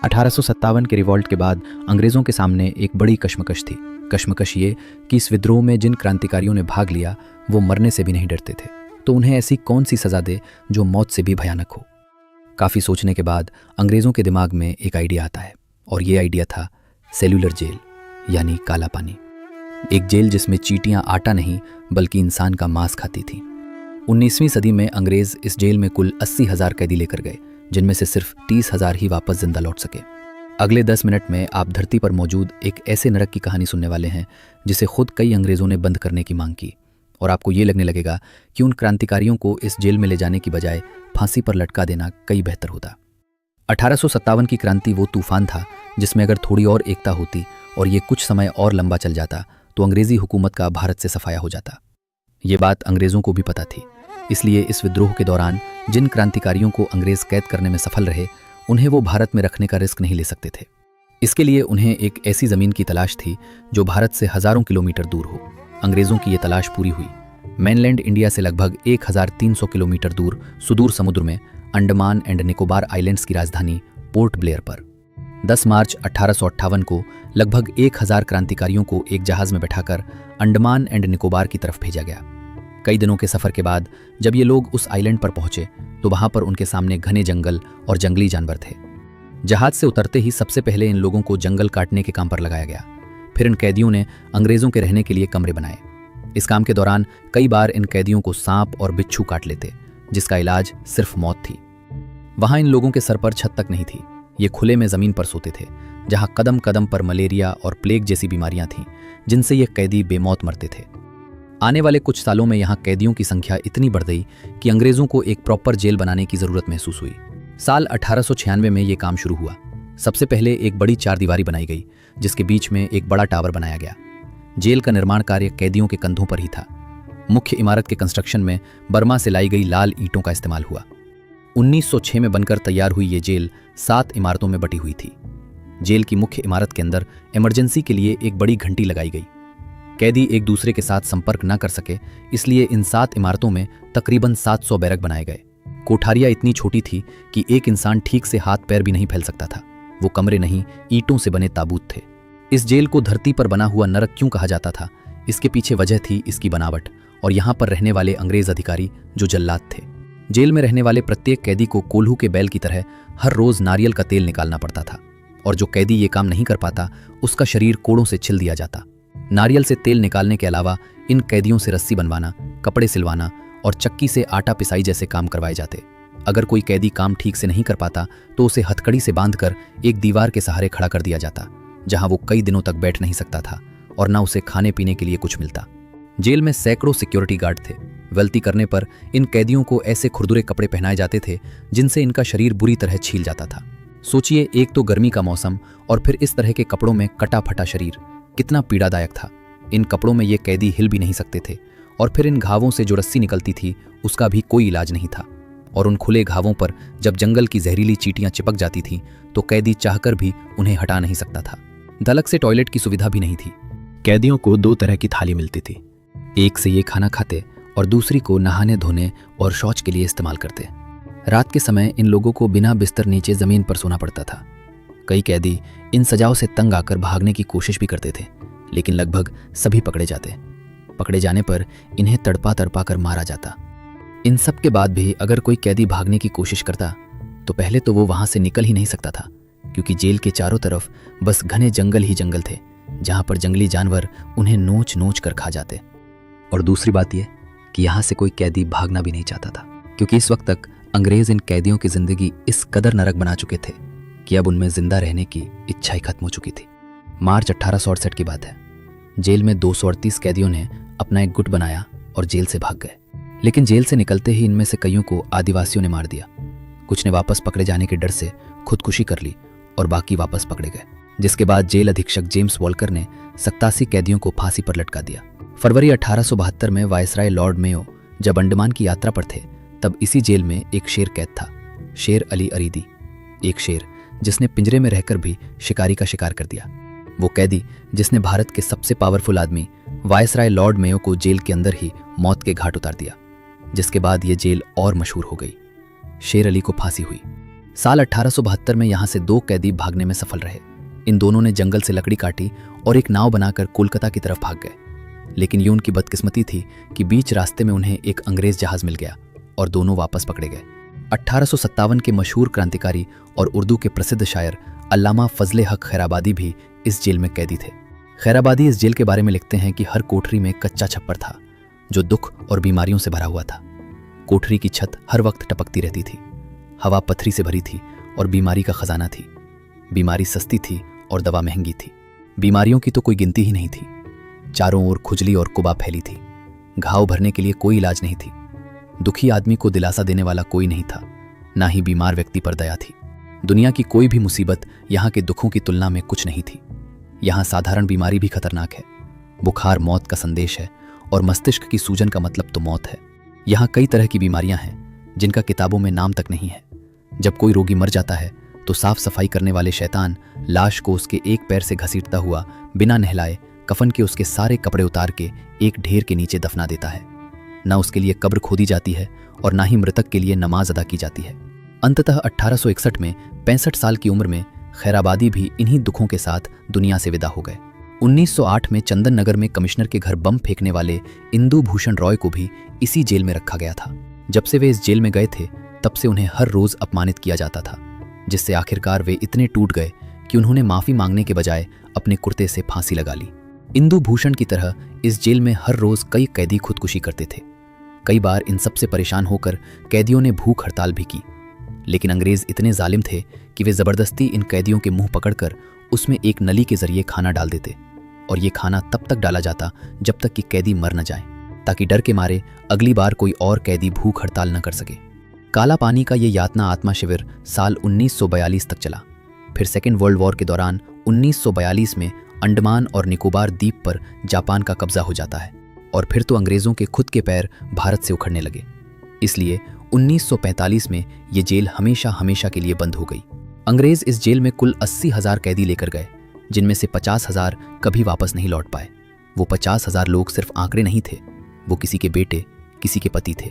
1857 के रिवॉल्ट के बाद अंग्रेज़ों के सामने एक बड़ी कश्मकश थी। कश्मकश ये कि इस विद्रोह में जिन क्रांतिकारियों ने भाग लिया वो मरने से भी नहीं डरते थे, तो उन्हें ऐसी कौन सी सज़ा दे जो मौत से भी भयानक हो। काफ़ी सोचने के बाद अंग्रेज़ों के दिमाग में एक आइडिया आता है, और ये आइडिया था सेल्यूलर जेल, यानी काला पानी। एक जेल जिसमें चींटियां आटा नहीं बल्कि इंसान का मांस खाती थीं। 19वीं सदी में अंग्रेज़ इस जेल में कुल 80,000 कैदी लेकर गए, जिनमें से सिर्फ 30,000 ही वापस जिंदा लौट सके। अगले 10 मिनट में आप धरती पर मौजूद एक ऐसे नरक की कहानी सुनने वाले हैं जिसे खुद कई अंग्रेज़ों ने बंद करने की मांग की, और आपको ये लगने लगेगा कि उन क्रांतिकारियों को इस जेल में ले जाने की बजाय फांसी पर लटका देना कई बेहतर होता। 1857 की क्रांति वो तूफान था जिसमें अगर थोड़ी और एकता होती और ये कुछ समय और लंबा चल जाता तो अंग्रेज़ी हुकूमत का भारत से सफाया हो जाता। ये बात अंग्रेज़ों को भी पता थी, इसलिए इस विद्रोह के दौरान जिन क्रांतिकारियों को अंग्रेज़ कैद करने में सफल रहे उन्हें वो भारत में रखने का रिस्क नहीं ले सकते थे। इसके लिए उन्हें एक ऐसी ज़मीन की तलाश थी जो भारत से हज़ारों किलोमीटर दूर हो। अंग्रेज़ों की ये तलाश पूरी हुई। मेनलैंड इंडिया से लगभग 1300 किलोमीटर दूर सुदूर समुद्र में अंडमान एंड निकोबार आइलैंड्स की राजधानी पोर्ट ब्लेयर पर 10 मार्च 1858 को लगभग 1000 क्रांतिकारियों को एक जहाज़ में बैठाकर अंडमान एंड निकोबार की तरफ भेजा गया। कई दिनों के सफ़र के बाद जब ये लोग उस आइलैंड पर पहुंचे तो वहां पर उनके सामने घने जंगल और जंगली जानवर थे। जहाज से उतरते ही सबसे पहले इन लोगों को जंगल काटने के काम पर लगाया गया। फिर इन कैदियों ने अंग्रेज़ों के रहने के लिए कमरे बनाए। इस काम के दौरान कई बार इन कैदियों को सांप और बिच्छू काट लेते, जिसका इलाज सिर्फ मौत थी। वहां इन लोगों के सर पर छत तक नहीं थी, ये खुले में ज़मीन पर सोते थे, जहां कदम कदम पर मलेरिया और प्लेग जैसी बीमारियां थीं जिनसे ये कैदी बेमौत मरते थे। आने वाले कुछ सालों में यहाँ कैदियों की संख्या इतनी बढ़ गई कि अंग्रेज़ों को एक प्रॉपर जेल बनाने की ज़रूरत महसूस हुई। साल 1896 में ये काम शुरू हुआ। सबसे पहले एक बड़ी चारदीवारी बनाई गई जिसके बीच में एक बड़ा टावर बनाया गया। जेल का निर्माण कार्य कैदियों के कंधों पर ही था। मुख्य इमारत के कंस्ट्रक्शन में बर्मा से लाई गई लाल ईंटों का इस्तेमाल हुआ। 1906 में बनकर तैयार हुई ये जेल 7 इमारतों में बटी हुई थी। जेल की मुख्य इमारत के अंदर इमरजेंसी के लिए एक बड़ी घंटी लगाई गई। कैदी एक दूसरे के साथ संपर्क न कर सके, इसलिए इन 7 इमारतों में तकरीबन 700 बैरक बनाए गए। कोठारियां इतनी छोटी थी कि एक इंसान ठीक से हाथ पैर भी नहीं फैल सकता था। वो कमरे नहीं, ईंटों से बने ताबूत थे। इस जेल को धरती पर बना हुआ नरक क्यों कहा जाता था, इसके पीछे वजह थी इसकी बनावट और यहाँ पर रहने वाले अंग्रेज अधिकारी जो जल्लाद थे। जेल में रहने वाले प्रत्येक कैदी को कोल्हू के बैल की तरह हर रोज नारियल का तेल निकालना पड़ता था, और जो कैदी ये काम नहीं कर पाता उसका शरीर कोड़ों से छिल दिया जाता। नारियल से तेल निकालने के अलावा इन कैदियों से रस्सी बनवाना, कपड़े सिलवाना और चक्की से आटा पिसाई जैसे काम करवाए जाते। अगर कोई कैदी काम ठीक से नहीं कर पाता तो उसे हथकड़ी से बांधकर एक दीवार के सहारे खड़ा कर दिया जाता, जहां वो कई दिनों तक बैठ नहीं सकता था और न उसे खाने पीने के लिए कुछ मिलता। जेल में सैकड़ों सिक्योरिटी गार्ड थे। गलती करने पर इन कैदियों को ऐसे खुरदुरे कपड़े पहनाए जाते थे जिनसे इनका शरीर बुरी तरह छील जाता था। सोचिए, एक तो गर्मी का मौसम और फिर इस तरह के कपड़ों में कटा फटा शरीर, कितना पीड़ादायक था। इन कपड़ों में ये कैदी हिल भी नहीं सकते थे, और फिर इन घावों से जो रस्सी निकलती थी उसका भी कोई इलाज नहीं था। और उन खुले घावों पर जब जंगल की जहरीली चींटियां चिपक जाती थीं तो कैदी चाहकर भी उन्हें हटा नहीं सकता था। दलक से टॉयलेट की सुविधा भी नहीं थी। कैदियों को 2 तरह की थाली मिलती थी, एक से ये खाना खाते और दूसरी को नहाने धोने और शौच के लिए इस्तेमाल करते। रात के समय इन लोगों को बिना बिस्तर नीचे ज़मीन पर सोना पड़ता था। कई कैदी इन सजाओं से तंग आकर भागने की कोशिश भी करते थे, लेकिन लगभग सभी पकड़े जाते। पकड़े जाने पर इन्हें तड़पा तड़पा कर मारा जाता। इन सब के बाद भी अगर कोई कैदी भागने की कोशिश करता तो पहले तो वो वहाँ से निकल ही नहीं सकता था, क्योंकि जेल के चारों तरफ बस घने जंगल ही जंगल थे, जहाँ पर जंगली जानवर उन्हें नोच नोच कर खा जाते। और दूसरी बात यह कि यहाँ से कोई कैदी भागना भी नहीं चाहता था, क्योंकि इस वक्त तक अंग्रेज इन कैदियों की जिंदगी इस कदर नरक बना चुके थे कि अब उनमें जिंदा रहने की इच्छा ही खत्म हो चुकी थी। मार्च 1868 की बात है। जेल में 238 कैदियों ने अपना एक गुट बनाया और जेल से भाग गए, लेकिन जेल से निकलते ही इनमें से कईयों को आदिवासियों ने मार दिया। कुछ ने वापस पकड़े जाने के डर से खुदकुशी कर ली और बाकी वापस पकड़े गए, जिसके बाद जेल अधीक्षक जेम्स वॉल्कर ने 87 कैदियों को फांसी पर लटका दिया। फरवरी 1872 में वायसराय लॉर्ड मेयो जब अंडमान की यात्रा पर थे तब इसी जेल में एक शेर कैद था, शेर अली अरीदी, एक शेर जिसने पिंजरे में रहकर भी शिकारी का शिकार कर दिया। वो कैदी जिसने भारत के सबसे पावरफुल आदमी वायसराय लॉर्ड मेयो को जेल के अंदर ही मौत के घाट उतार दिया, जिसके बाद ये जेल और मशहूर हो गई। शेर अली को फांसी हुई। साल 1872 में यहाँ से 2 कैदी भागने में सफल रहे। इन दोनों ने जंगल से लकड़ी काटी और एक नाव बनाकर कोलकाता की तरफ भाग गए। लेकिन ये उनकी बदकिस्मती थी कि बीच रास्ते में उन्हें एक अंग्रेज जहाज मिल गया और दोनों वापस पकड़े गए। 1857 के मशहूर क्रांतिकारी और उर्दू के प्रसिद्ध शायर अल्लामा फजले हक खैराबादी भी इस जेल में कैदी थे। खैराबादी इस जेल के बारे में लिखते हैं कि हर कोठरी में कच्चा छप्पर था जो दुख और बीमारियों से भरा हुआ था। कोठरी की छत हर वक्त टपकती रहती थी, हवा पथरी से भरी थी और बीमारी का खजाना थी। बीमारी सस्ती थी और दवा महंगी थी। बीमारियों की तो कोई गिनती ही नहीं थी। चारों ओर खुजली और कुबा फैली थी। घाव भरने के लिए कोई इलाज नहीं थी। दुखी आदमी को दिलासा देने वाला कोई नहीं था, ना ही बीमार व्यक्ति पर दया थी। दुनिया की कोई भी मुसीबत यहाँ के दुखों की तुलना में कुछ नहीं थी। यहाँ साधारण बीमारी भी खतरनाक है। बुखार मौत का संदेश है और मस्तिष्क की सूजन का मतलब तो मौत है। यहाँ कई तरह की बीमारियां हैं जिनका किताबों में नाम तक नहीं है। जब कोई रोगी मर जाता है तो साफ सफाई करने वाले शैतान लाश को उसके एक पैर से घसीटता हुआ बिना नहलाए कफन के उसके सारे कपड़े उतार के एक ढेर के नीचे दफना देता है। न उसके लिए कब्र खोदी जाती है और ना ही मृतक के लिए नमाज अदा की जाती है। अंततः 1861 में 65 साल की उम्र में खैराबादी भी इन्हीं दुखों के साथ दुनिया से विदा हो गए। 1908 में चंदन नगर में कमिश्नर के घर बम फेंकने वाले इंदु भूषण रॉय को भी इसी जेल में रखा गया था। जब से वे इस जेल में गए थे तब से उन्हें हर रोज अपमानित किया जाता था, जिससे आखिरकार वे इतने टूट गए कि उन्होंने माफी मांगने के बजाय अपने कुर्ते से फांसी लगा ली। इंदु भूषण की तरह इस जेल में हर रोज कई कैदी खुदकुशी करते थे। कई बार इन सब से परेशान होकर कैदियों ने भूख हड़ताल भी की, लेकिन अंग्रेज इतने जालिम थे कि वे जबरदस्ती इन कैदियों के मुंह पकड़कर उसमें एक नली के जरिए खाना डाल देते और ये खाना तब तक डाला जाता जब तक कि कैदी मर न जाए, ताकि डर के मारे अगली बार कोई और कैदी भूख हड़ताल न कर सके। काला पानी का ये यातना आत्मा शिविर साल 1942 तक चला। फिर सेकेंड वर्ल्ड वॉर के दौरान 1942 में अंडमान और निकोबार द्वीप पर जापान का कब्जा हो जाता है और फिर तो अंग्रेजों के खुद के पैर भारत से उखड़ने लगे। इसलिए 1945 में ये जेल हमेशा हमेशा के लिए बंद हो गई। अंग्रेज इस जेल में कुल 80,000 कैदी लेकर गए, जिनमें से 50,000 कभी वापस नहीं लौट पाए। वो 50,000 लोग सिर्फ आंकड़े नहीं थे, वो किसी के बेटे, किसी के पति थे।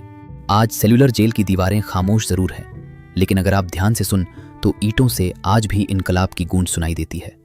आज सेल्युलर जेल की दीवारें खामोश जरूर हैं, लेकिन अगर आप ध्यान से सुन तो ईंटों से आज भी इनकलाब की गूंज सुनाई देती है।